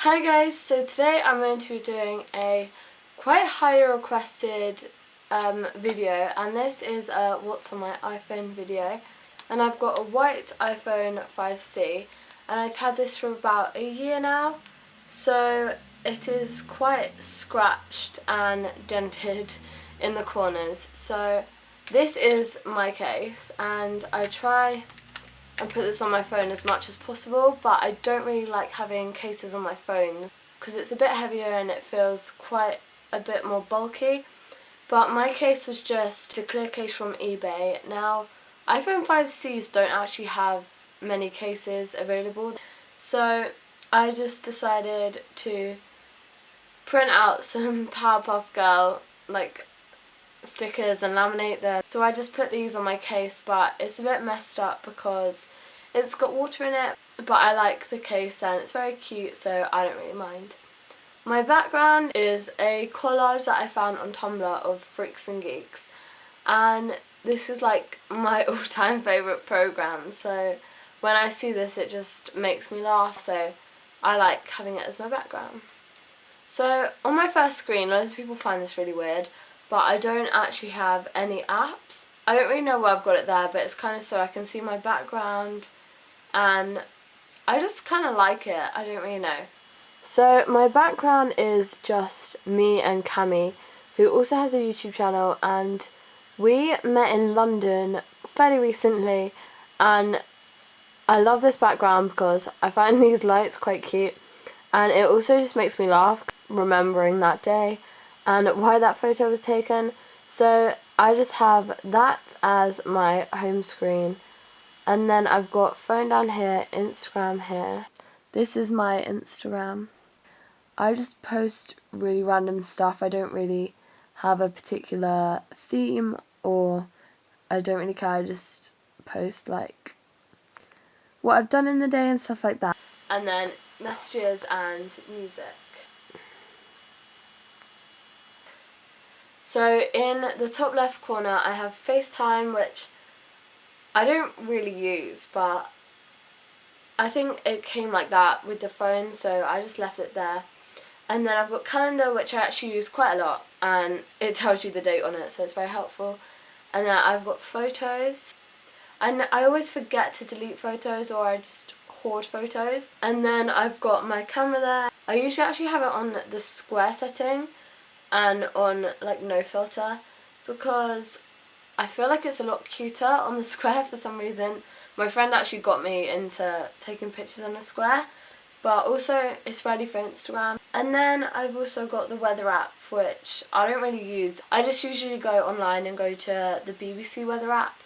Hi guys, so today I'm going to be doing a quite highly requested video, and this is a what's on my iPhone video, and I've got a white iPhone 5C and I've had this for about a year now, so it is quite scratched and dented in the corners. So this is my case, and I try and put this on my phone as much as possible, but I don't really like having cases on my phones because it's a bit heavier and it feels quite a bit more bulky. But my case was just a clear case from eBay. Now, iPhone 5Cs don't actually have many cases available, so I just decided to print out some Powerpuff Girl stickers and laminate them. So I just put these on my case, but it's a bit messed up because it's got water in it, but I like the case and it's very cute, so I don't really mind. My background is a collage that I found on Tumblr of Freaks and Geeks, and this is like my all-time favourite program, so when I see this it just makes me laugh, so I like having it as my background. So on my first screen, loads of people find this really weird, but I don't actually have any apps. I don't really know where I've got it there, but it's kind of so I can see my background, and I just kind of like it. I don't really know. So my background is just me and Cami, who also has a YouTube channel, and we met in London fairly recently, and I love this background because I find these lights quite cute, and it also just makes me laugh remembering that day and why that photo was taken. So I just have that as my home screen, and then I've got phone down here, Instagram here. This is my Instagram. I just post really random stuff. I don't really have a particular theme, or I don't really care. I just post like what I've done in the day and stuff like that. And then messages and music. So in the top left corner I have FaceTime, which I don't really use, but I think it came like that with the phone, so I just left it there. And then I've got calendar, which I actually use quite a lot, and it tells you the date on it, so it's very helpful. And then I've got photos, and I always forget to delete photos, or I just hoard photos. And then I've got my camera there. I usually actually have it on the square setting and on like no filter, because I feel like it's a lot cuter on the square for some reason. My friend actually got me into taking pictures on a square, but also it's ready for Instagram. And then I've also got the weather app, which I don't really use. I just usually go online and go to the BBC weather app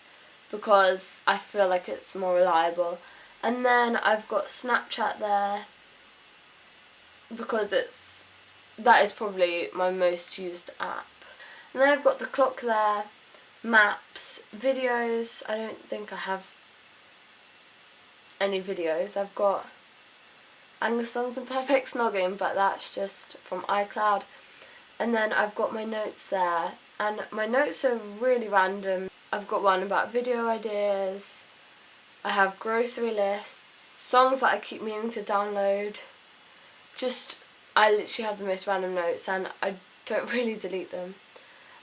because I feel like it's more reliable. And then I've got Snapchat there because that is probably my most used app. And then I've got the clock there, maps, videos. I don't think I have any videos. I've got Angus Songs and Perfect Snogging, but that's just from iCloud. And then I've got my notes there, and my notes are really random. I've got one about video ideas, I have grocery lists, songs that I keep meaning to download. I literally have the most random notes, and I don't really delete them.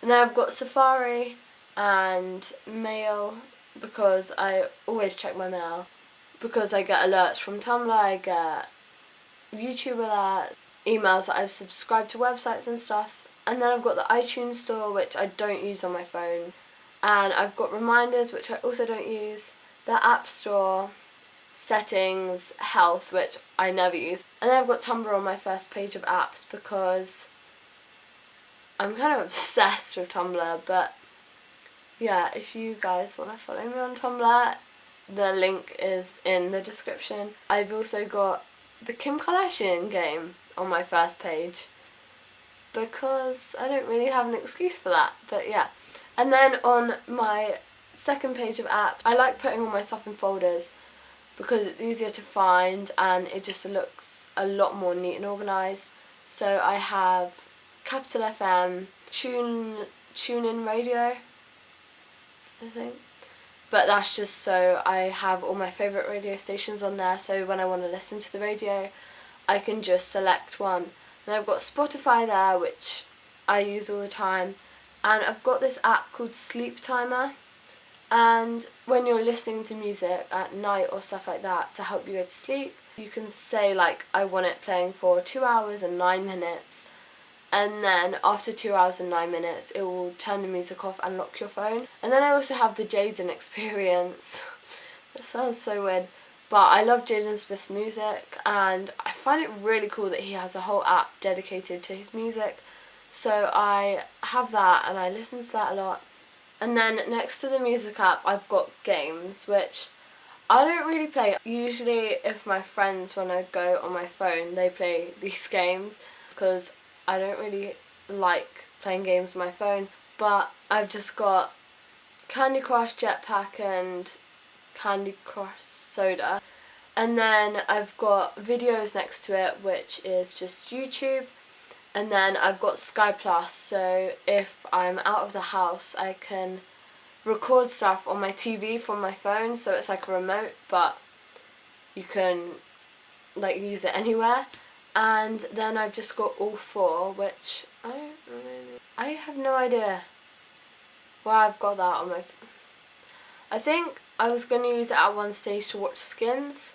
And then I've got Safari and mail, because I always check my mail, because I get alerts from Tumblr, I get YouTube alerts, emails that I've subscribed to websites and stuff. And then I've got the iTunes store, which I don't use on my phone, and I've got reminders, which I also don't use, the app store, settings, health, which I never use. And then I've got Tumblr on my first page of apps because I'm kind of obsessed with Tumblr. But yeah, if you guys want to follow me on Tumblr, the link is in the description. I've also got the Kim Kardashian game on my first page because I don't really have an excuse for that, but yeah. And then on my second page of apps, I like putting all my stuff in folders because it's easier to find and it just looks a lot more neat and organised. So I have Capital FM, TuneIn Radio, I think. But that's just so I have all my favourite radio stations on there, so when I want to listen to the radio, I can just select one. Then I've got Spotify there, which I use all the time, and I've got this app called Sleep Timer, and when you're listening to music at night or stuff like that to help you go to sleep, you can say like, I want it playing for 2 hours and 9 minutes, and then after 2 hours and 9 minutes it will turn the music off and lock your phone. And then I also have the Jaden experience. That sounds so weird, but I love Jaden Smith's music, and I find it really cool that he has a whole app dedicated to his music. So I have that and I listen to that a lot. And then next to the music app I've got games, which I don't really play. Usually if my friends want to go on my phone, they play these games, because I don't really like playing games on my phone. But I've just got Candy Crush Jetpack and Candy Crush Soda. And then I've got videos next to it, which is just YouTube. And then I've got Sky Plus, so if I'm out of the house I can record stuff on my TV from my phone, so it's like a remote, but you can like use it anywhere. And then I've just got All 4, which I have no idea why I've got that on my I think I was going to use it at one stage to watch Skins,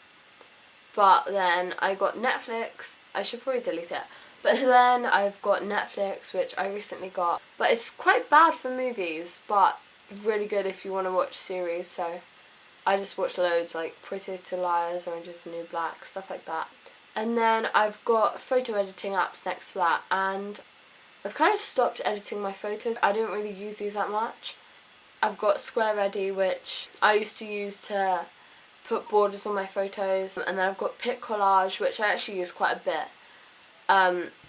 but then I got Netflix. I should probably delete it. But then I've got Netflix, which I recently got. But it's quite bad for movies, but really good if you want to watch series. So I just watch loads, like Pretty Little Liars, Orange is the New Black, stuff like that. And then I've got photo editing apps next to that. And I've kind of stopped editing my photos. I don't really use these that much. I've got Square Ready, which I used to use to put borders on my photos. And then I've got Pic Collage, which I actually use quite a bit.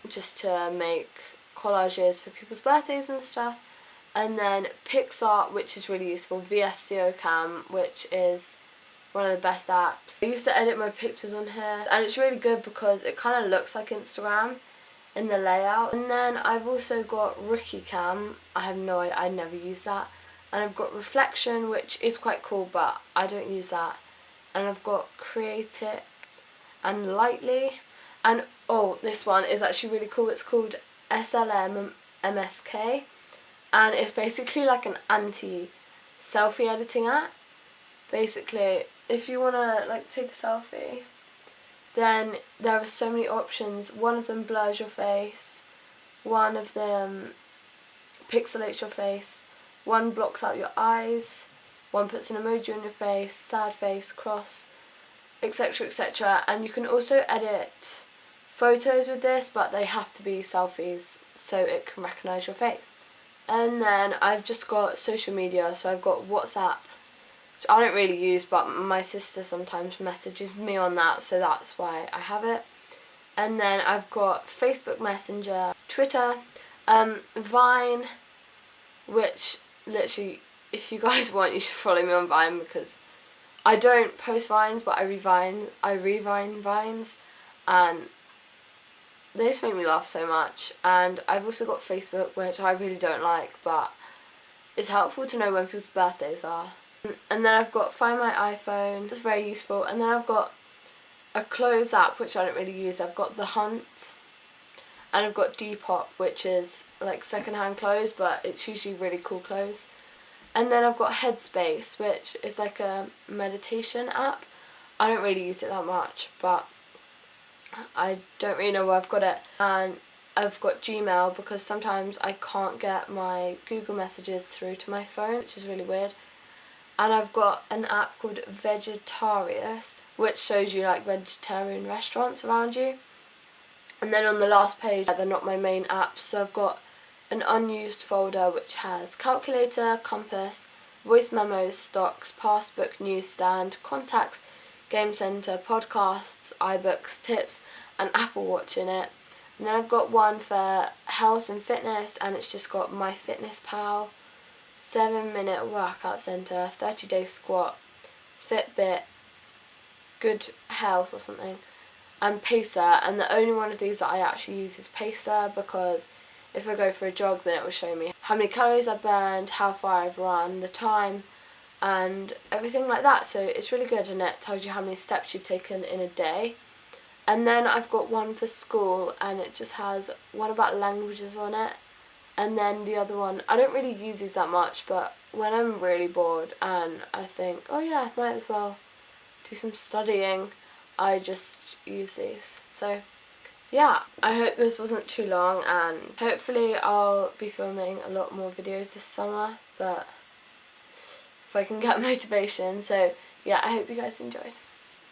Just to make collages for people's birthdays and stuff. And then PixArt, which is really useful, VSCO Cam, which is one of the best apps. I used to edit my pictures on here, and it's really good because it kind of looks like Instagram in the layout. And then I've also got Rookie Cam. I have no idea, I never use that. And I've got Reflection, which is quite cool, but I don't use that. And I've got Creative and Lightly. And oh, this one is actually really cool. It's called SLM MSK, and it's basically like an anti-selfie editing app. Basically, if you want to like take a selfie, then there are so many options. One of them blurs your face, one of them pixelates your face, one blocks out your eyes, one puts an emoji on your face, sad face, cross, etc, etc. And you can also edit photos with this, but they have to be selfies so it can recognise your face. And then I've just got social media, so I've got WhatsApp, which I don't really use, but my sister sometimes messages me on that, so that's why I have it. And then I've got Facebook Messenger, Twitter, Vine, which literally, if you guys want, you should follow me on Vine, because I don't post Vines, but I revine Vines, and they just make me laugh so much. And I've also got Facebook, which I really don't like, but it's helpful to know when people's birthdays are. And then I've got Find My iPhone, it's very useful. And then I've got a clothes app, which I don't really use. I've got The Hunt, and I've got Depop, which is like secondhand clothes, but it's usually really cool clothes. And then I've got Headspace, which is like a meditation app. I don't really use it that much, but I don't really know where I've got it. And I've got Gmail, because sometimes I can't get my Google messages through to my phone, which is really weird. And I've got an app called Vegetarius, which shows you like vegetarian restaurants around you. And then on the last page, they're not my main apps, so I've got an unused folder which has calculator, compass, voice memos, stocks, passbook, newsstand, contacts, Game Center, podcasts, iBooks, tips, and Apple Watch in it. And then I've got one for health and fitness, and it's just got MyFitnessPal, 7-minute workout center, 30-day squat, Fitbit, Good Health or something, and Pacer. And the only one of these that I actually use is Pacer, because if I go for a jog, then it will show me how many calories I've burned, how far I've run, the time, and everything like that. So it's really good, and it tells you how many steps you've taken in a day. And then I've got one for school, and it just has one about languages on it. And then the other one, I don't really use these that much, but when I'm really bored and I think, oh yeah, I might as well do some studying, I just use these. So yeah, I hope this wasn't too long, and hopefully I'll be filming a lot more videos this summer, but if I can get motivation. So yeah, I hope you guys enjoyed.